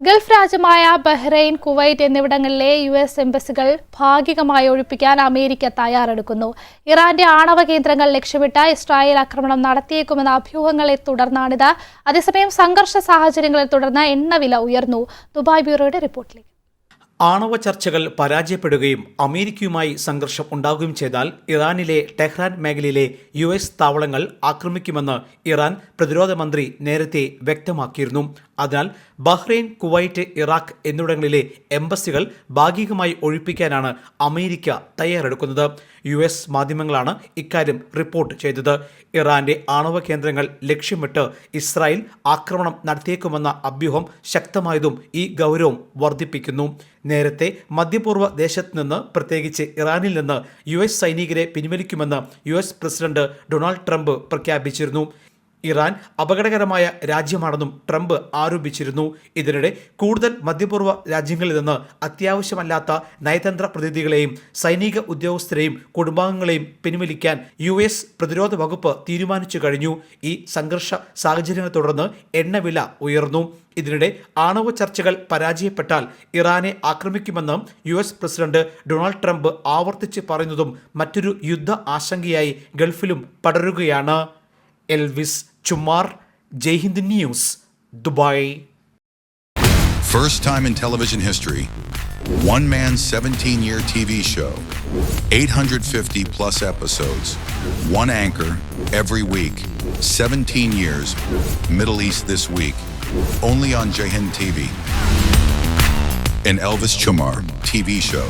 Gulf രാജ്യമായ Bahrain, Kuwait എന്നിവിടങ്ങളിലെ US എംബസികൾ ഭാഗികമായി ഒഴിപ്പിക്കാൻ അമേരിക്ക തയ്യാറെടുക്കുന്നു. ഇറാന്റെ ആണവ കേന്ദ്രങ്ങൾ ലക്ഷ്യമിട്ട് ഇസ്രായേൽ ആക്രമണം നടത്തിയേക്കുമെന്ന അഭ്യൂഹങ്ങളെ തുടർന്നാണിത്. അതേസമയം സംഘർഷ സാഹചര്യങ്ങളെ തുടർന്ന് എണ്ണവില ഉയർന്നു. ദുബായ് ബ്യൂറോയുടെ റിപ്പോർട്ടിലേക്ക്. ആണവ ചർച്ചകൾ പരാജയപ്പെടുകയും അമേരിക്കയുമായി സംഘർഷം ഉണ്ടാകുകയും ചെയ്താൽ ഇറാനിലെ ടെഹ്റാൻ മേഖലയിലെ US താവളങ്ങൾ ആക്രമിക്കുമെന്ന് ഇറാൻ പ്രതിരോധ മന്ത്രി നേരത്തെ വ്യക്തമാക്കിയിരുന്നു. അതിനാൽ ബഹ്റൈൻ, കുവൈറ്റ്, ഇറാഖ് എന്നിവിടങ്ങളിലെ എംബസികൾ ഭാഗികമായി ഒഴിപ്പിക്കാനാണ് അമേരിക്ക തയ്യാറെടുക്കുന്നത്. US മാധ്യമങ്ങളാണ് ഇക്കാര്യം റിപ്പോർട്ട് ചെയ്തത്. ഇറാന്റെ ആണവ കേന്ദ്രങ്ങൾ ലക്ഷ്യമിട്ട് ഇസ്രായേൽ ആക്രമണം നടത്തിയേക്കുമെന്ന അഭ്യൂഹം ശക്തമായതും ഈ ഗൗരവം വർദ്ധിപ്പിക്കുന്നു. നേരത്തെ മധ്യപൂർവ്വ ദേശത്ത് നിന്ന്, പ്രത്യേകിച്ച് ഇറാനിൽ നിന്ന് US സൈനികരെ പിൻവലിക്കുമെന്ന് US പ്രസിഡന്റ് ഡൊണാൾഡ് ട്രംപ് പ്രഖ്യാപിച്ചിരുന്നു. ഇറാൻ അപകടകരമായ രാജ്യമാണെന്നും ട്രംപ് ആരോപിച്ചിരുന്നു. ഇതിനിടെ കൂടുതൽ മധ്യപൂർവ്വ രാജ്യങ്ങളിൽ നിന്ന് അത്യാവശ്യമല്ലാത്ത നയതന്ത്ര പ്രതിനിധികളെയും സൈനിക ഉദ്യോഗസ്ഥരെയും കുടുംബാംഗങ്ങളെയും പിൻവലിക്കാൻ US പ്രതിരോധ വകുപ്പ് തീരുമാനിച്ചു കഴിഞ്ഞു. ഈ സംഘർഷ സാഹചര്യങ്ങളെ തുടർന്ന് എണ്ണവില ഉയർന്നു. ഇതിനിടെ ആണവ ചർച്ചകൾ പരാജയപ്പെട്ടാൽ ഇറാനെ ആക്രമിക്കുമെന്ന് US പ്രസിഡന്റ് ഡൊണാൾഡ് ട്രംപ് ആവർത്തിച്ച് പറയുന്നതും മറ്റൊരു യുദ്ധ ആശങ്കയായി ഗൾഫിലും പടരുകയാണ്. Elvis Chummar, Jai Hind news, Dubai. First time in television history, one man's 17-year TV show, 850 plus episodes, one anchor every week, 17 years, Middle East This Week, only on Jai Hind TV. An Elvis Chumar TV show.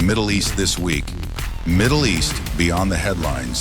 Middle East This Week. Middle East beyond the headlines.